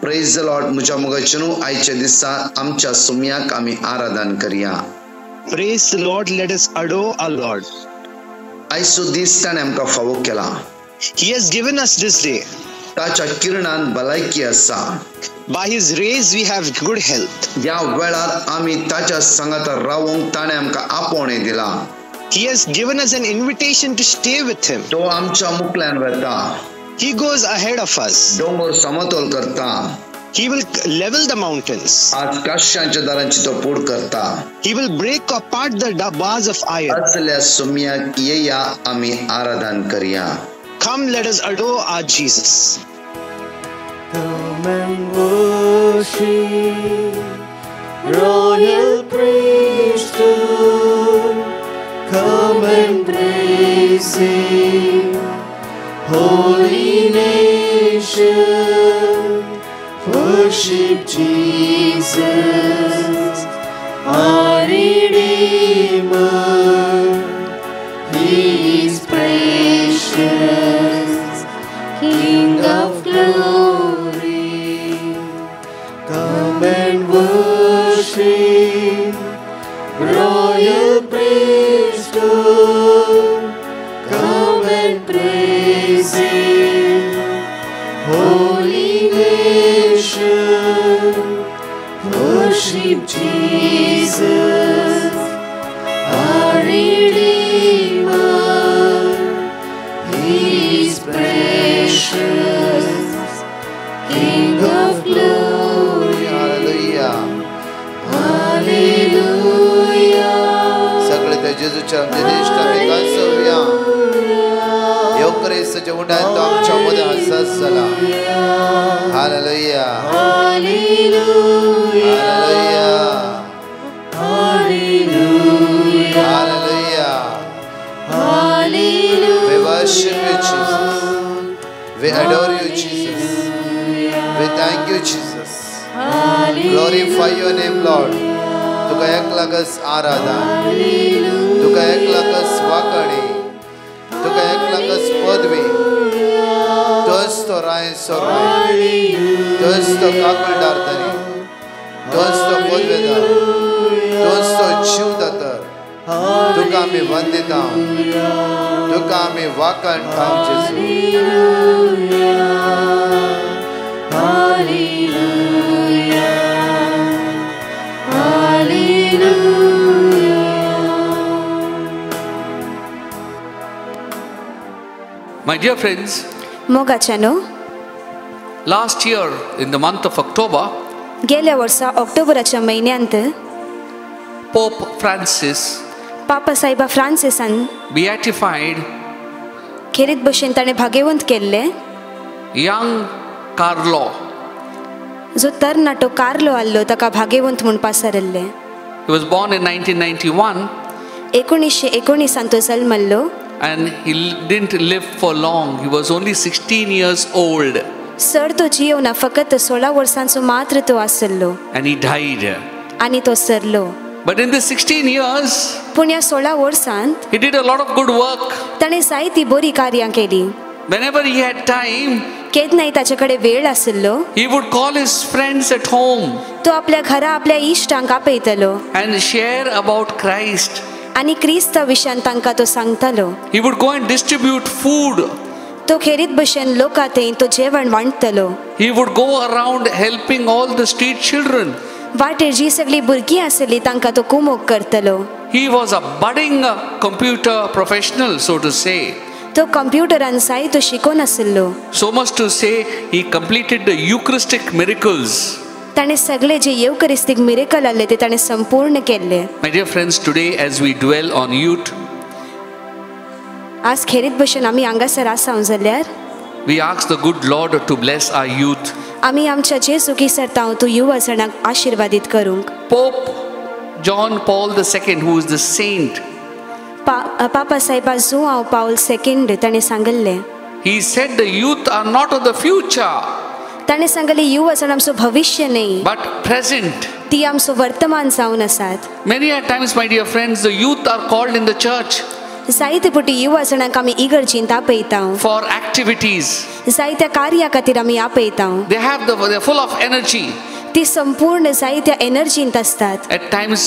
Praise the Lord. मुझ्या मोगाचेनु आयच्या दिसा आमच्या सुम्याक आमी आराधन करूया. Praise the Lord. Let us adore our Lord. आयचो दीस ताणें आमकां फावो केला. He has given us this day. ताच्या किरणान भलायकी आसा. By His rays we have good health. ह्या वेळार आमी ताच्या संगत रावूंक ताणें आमकां आपोवणें दिला. He has given us an invitation to stay with Him. तो आमच्या मुखल्यान वता. He goes ahead of us. डोंगर समतोल करता. He will level the mountains. आकाशांच्या दारांची तो पूड करता. He will break apart the bars of iron. असल्या सुम्याक येया आमी आराधन करूया. Come, let us adore our Jesus. Come and worship, royal priesthood. Come and praise Him, holy nation. Worship Jesus, our Redeemer. He is precious, King of glory. Come and worship, royal priesthood. Come and praise Him, holy nation. Worship Jesus, our Redeemer. He is precious, King of glory. Hallelujah. Hallelujah. सगळे त्या जेजूच्या निर्दिष्ट विकासवया. योकरेसच्या उंडायन तो आमच्या मध्ये हसत चला. Hallelujah. Hallelujah. Hallelujah. Hallelujah. Hallelujah. We worship you, Jesus. We adore you, Jesus. We thank you, Jesus. Glorify your name, Lord. तुका एकलाकच आराधन. तुका एकलाकच वाकडी. तुका एकलाकच पदवी. तोच तो राय सोराय. तोच तो काकळदार तरी. तोच तो पदवेदार. तोच तो जीवदातर. तुका आमी वंदिता. तुका आमी वाकण ठाव जेजू. My dear friends, मोगाच्यानो, last year in the month of October, गेल्या वर्सा ऑक्टोबराच्या महिन्यांत Pope Francis पापा सायबा फ्रांसिसान beatified खेरीत भशेन ताणें भाग्यवंत केल्ले young Carlo. जो तरणाटो कार्लो आल्लो ताका भाग्यवंत म्हूण पासरल्ले. He was born in 1991 1919 तो जल्मल्लो and he didn't live for long. He was only 16 years old sir तो जियोना फकत 16 वर्सांचो मात्र तो आसल्लो and he died. आनी तो सरलो. But in the 16 years, पूण ह्या 16 वर्सांत he did a lot of good work. ताणें जायती बरी कार्यां केली. Whenever he had time, केन्नाय ताचे कडेन वेळ आसलो he would call his friends at home तो आपल्या घरा आपल्या इश्टांक आपयतलो and share about Christ. आनी क्रिस्ता विशयान तांकां तो सांगतालो. He would go and distribute food. तो खेरीत भशेन लोकां थंय तो जेवण वांटतलो. He would go around helping all the street children. वाटेर जी सगळी भुरगीं आसली तांकां तो कुमोग करतलो. He was a budding computer professional, so to say. तो कंप्युटरान जायतो शिकोन आसलो. So much to say, he completed the Eucharistic miracles. ताणें सगळे जे येवकरिस्तीक मिरेकल आसले ते ताणें संपूर्ण केल्ले. My dear friends, today as we dwell on youth, आज खेरीत भशेन आमी हांगासर आसाव जाल्यार we ask the good Lord to bless our youth. आमी आमच्या जेजू किसरतांव तूं युवा जणांक आशिर्वादीत करूंक. Pope John Paul II, who is the saint, पापा सायबा जुआंव पाऊल II ताणें सांगल्लें. he said the youth are not of the future, ताणें सांगलें युवा जण आमचो भविष्य न्ही but present. ती आमचो वर्तमान जावन आसात. Many a times, my dear friends, the youth are called in the church. जायते पुटी युवा जाणांक आमी इगर्जींत आपयता for activities. जायत्या कार्या खातीर आमी आपयता They're full of energy. ती संपूर्ण जायत्या एनर्जींत असतात At times,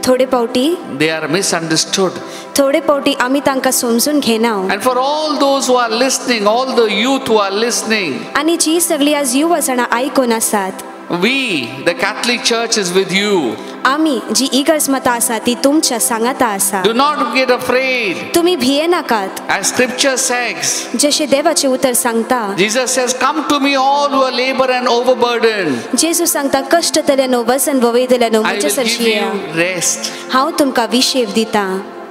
थोडे पावटी they are misunderstood. थोडे पावटी आमी तांकां समजून घेना And for all those who are listening, all the youth who are listening, आनी जी सगळीं आज युवा जाणां आयकून आसात we, the Catholic Church, is with you. आमी जी इगर्ज मतां आसा ती तुमच्या सांगाता आसा Do not get afraid. तुमी भिये नाकात As Scripture says, जशें देवाचें उतर सांगता Jesus says, "Come to me, all who are labor and overburdened. जेजू सांगता कश्ट तल्यानो वसन ववयतल्यानो I म्हज्या will सरशी give येया you rest." हांव तुमकां विशेव दिता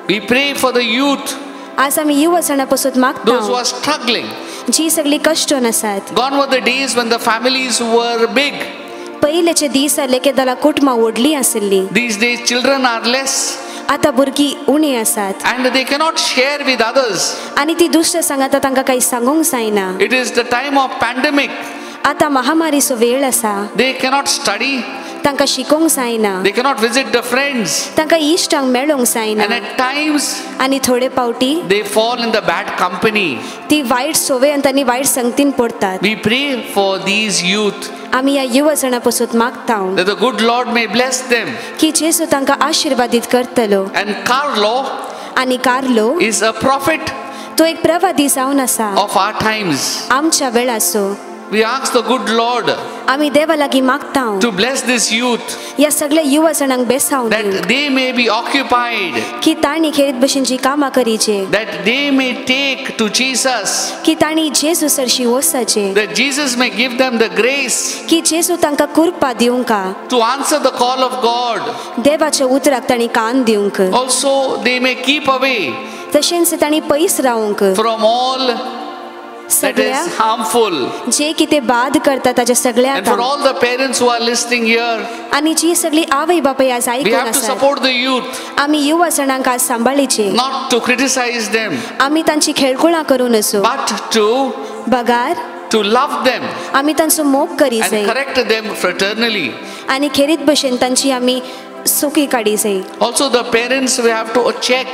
We pray for the youth, आज आमी युवा जाणां पासून those who मागता are struggling. जी सगळीं कश्टोन आसात Gone were the days when the families were big. पयलेचे दीस आसले की जाल्यार कुटुंबां व्हडलीं आसलीं These days, children are less आतां भुरगीं उणीं आसात and they cannot share with others. आनी ती दुसऱ्या सांगाता तांकां कांय सांगूंक जायना It is the time of pandemic. आतां महामारीचो वेळ आसा They cannot study. तांकां शिकोवंक जायना They cannot visit the friends. तांकां इश्टांक मेळोवंक जायना And at times, आनी थोडे पावटी they fall in the bad company. ती वायट सवयेंत आनी वायट संगतीन पडटात We pray for these youth आमी ह्या युवा जाणां पासून मागता that the good Lord may bless them. की जेजू तांकां आशिर्वादीत करतलो And Carlo आनी कार्लो is a prophet तो एक प्रवादी जावन आसा of our times. आमच्या वेळाचो We ask the good Lord आमी देवा लागीं मागता to bless this youth, ह्या सगळ्या युवा जाणांक बेसावन that they may be occupied, की तांणी खेरीत भशेनची कामां करीचे that they may take to Jesus, की तांणी जेजू सरशी वचचे that Jesus may give them the grace की जेजू तांकां कृपा दिवंका to answer the call of God. देवाच्या उतराक तांणी कान दिवंक Also, they may keep away तशेंच तांणी पयस रावंक from all that सगळ्या is harmful. जे कितें बाद करता ताच्या सगळ्या And for all the parents who are listening here, आनी जी सगळी आवय बापाय आज we आयकून have to आसात support the youth, आमी युवा जाणांक आज सांबाळीचे not to criticize them, आमी तांची खेळकुळां करूं नसो but to बगार to love them आमी तांचो मोग करी and जाय correct them fraternally. आनी खेरीत भशेन तांची आमी सुखी काडी जाय Also, the parents, we have to check.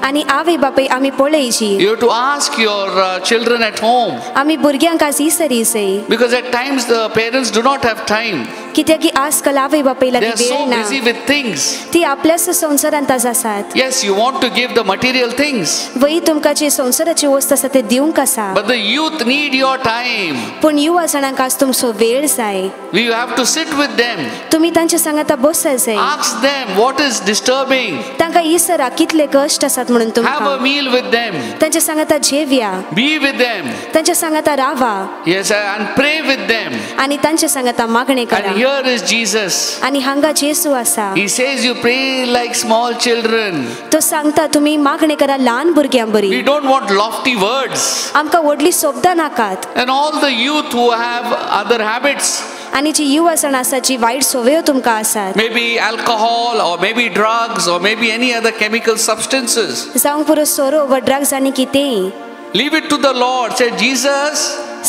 आनी आवय बापाय आमी पळयची You have to ask your children at home, आमी भुरग्यांक आज इसरी जाय because at times the parents do not have time. कित्याक की आजकाल आवय बापाय They लागीं are so वेळ ना busy with things. ती आपल्याच संवसारांत आज आसात Yes, you want to give the material things, वय तुमकां जे संवसाराची वस्त आसा ते दिवंक आसा but the youth need your time. पूण युवा जाणांक आज तुमचो वेळ जाय We have to sit with them, तुमी तांच्या सांगाता बसत जाय ask them what is disturbing, तांकां इसरा कितले कश्ट आसात म्हणून have a तुमकां meal with them, तांच्या सांगाता जेवया be with them, तांच्या सांगाता रावा yes, and pray with them. आनी तांच्या सांगाता मागणे करा And here is Jesus. आनी हांगा जेजू आसा He says you pray like small children. तो सांगता तुमी मागणे करा ल्हान भुरग्यां We बरी don't want lofty words. आमकां व्हडली शब्दां नाकात And all the youth who have other habits, आनी जी युवा जाणां आसात जी वायट सवयो तुमकां आसात maybe alcohol or maybe drugs or maybe any other chemical substances, जावंक पुरो सोरो वा ड्रग्स आनी कितेंय leave it to the Lord. Say, Jesus,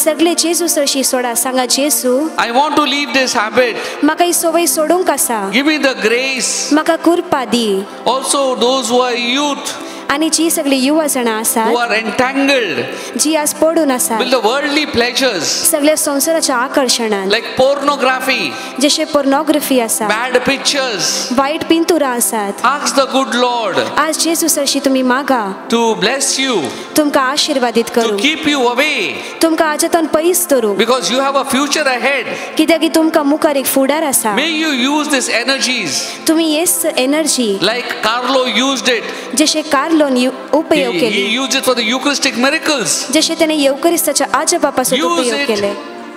सगळे जेजू सरशी सोडा सांगा जेजू I want to leave this habit. म्हाका ही सवय सोडूंक आसा Give me the grace. म्हाका कृपा दी Also, those who are youth, आनी जी सगळी युवा जाणां who आसात are entangled जी आज पडून आसात with the worldly pleasures सगळ्या संवसाराच्या आकर्षणान like pornography, जशे पोर्नोग्राफी आसा bad pictures, वायट पिंतुरां आसात ask the good Lord आज जेजू सरशी तुमी मागा to bless you, तुमकां आशिर्वादीत to करूं keep you away, तुमकां आजतान पयस दवरूं because you have a future ahead. कित्याक की तुमकां मुखार एक फुडार आसा May you use these energies तुमी हेच energy like Carlo used it. जशे कार्लोन उपयोग He केली used it for the Eucharistic miracles, जशे त्याने येवकरिस्ताच्या आजा बापासून Use उपयोग it. केले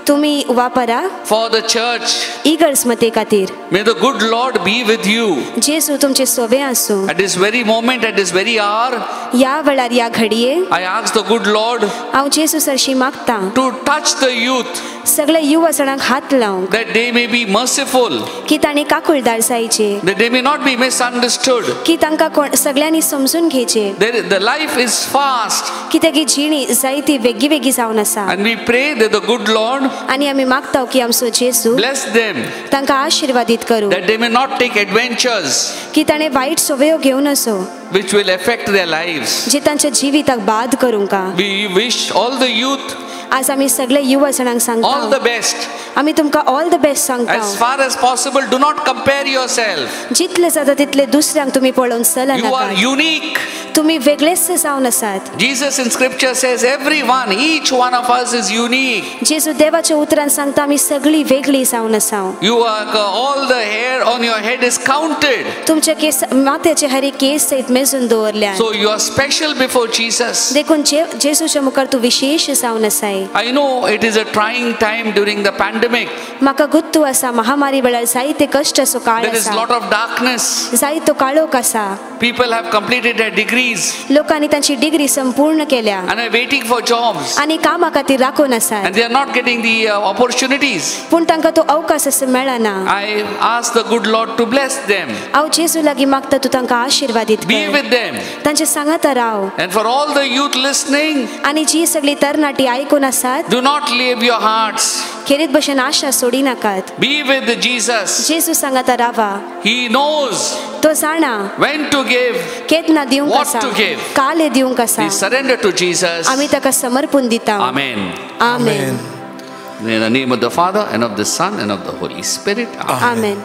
तुम्ही वापरा for the church. इगर्ज मते खातीर May the good Lord be with you जेजू तुमचे सोबे आसूं at this very moment, at this very hour. या वेळार या घडये I ask the good Lord हांव जेजू सरशी मागता to touch the youth, सगळे युवा जाणांक हात लावंक that they may be merciful, की तांणी काकुळदार जायचे that they may not be misunderstood. की तांकां कोण सगळ्यांनी समजून घेवचे The life is fast, कित्याक की जिणी जायती वेगळी वेगळी जावन आसा and we pray that the good Lord आनी आमी मागता की आमचो जेजू bless them them तांकां आशिर्वादीत करूं that they may not take adventures की ताणें वायट सवयो घेवं नसो which will affect their lives. जे तांच्या जिविताक बाद करूं का. We wish all the youth आज आमी सगळे युवा सणांक all सांगता the best. आमी तुमकां ऑल द बेस्ट सांगता. As far as possible, do not compare yourself. जितले जाता तितले दुसऱ्यांक तुमी पळोवन चला You are नाका. unique. तुमी वेगळेच जावन आसात. Jesus in scripture says everyone, each one of us is unique. जेजू देवाच्या उतरान सांगता आमी सगळीं वेगळीं जावन आसा. You are all the hair on your head is counted. तुमचे केस माथ्याचे हर एक केस सहित मेजून दवरल्या. So you are special before Jesus. देखून जेजूच्या मुखार तूं विशेष जावन आसाय. I know it is a trying time during the pandemic. म्हाका गुत्तू आसा महामारी वेळार जायते कश्ट असो काळ There is आसा. lot of darkness. जायतो काळोख आसा. People have completed their degrees लोकांनी तांची डिग्री संपूर्ण केल्या and are waiting for jobs. आनी कामा खातीर राखून आसात. And they are not getting the opportunities. पूण तांकां तो अवकाश असो मेळना. I ask the good Lord to bless them. हांव जेजू लागीं मागता तूं तांकां आशिर्वादीत Be कर. with them. तांचे सांगाता Rao. And for all the youth listening, आनी जी सगळी तरणाटी आयकून आसात do not leave your hearts. खेरीत भशेन आशा सोडी नाकात. Be with Jesus. जेजू सांगाता रावा. He knows तो जाणा when to give. केतना दिवंक What आसा to give. काले दिवंक आसा. We surrender to Jesus. आमी ताका समर्पण दिता. Amen. Amen. In the name of the Father and of the Son and of the Holy Spirit. Amen. Amen.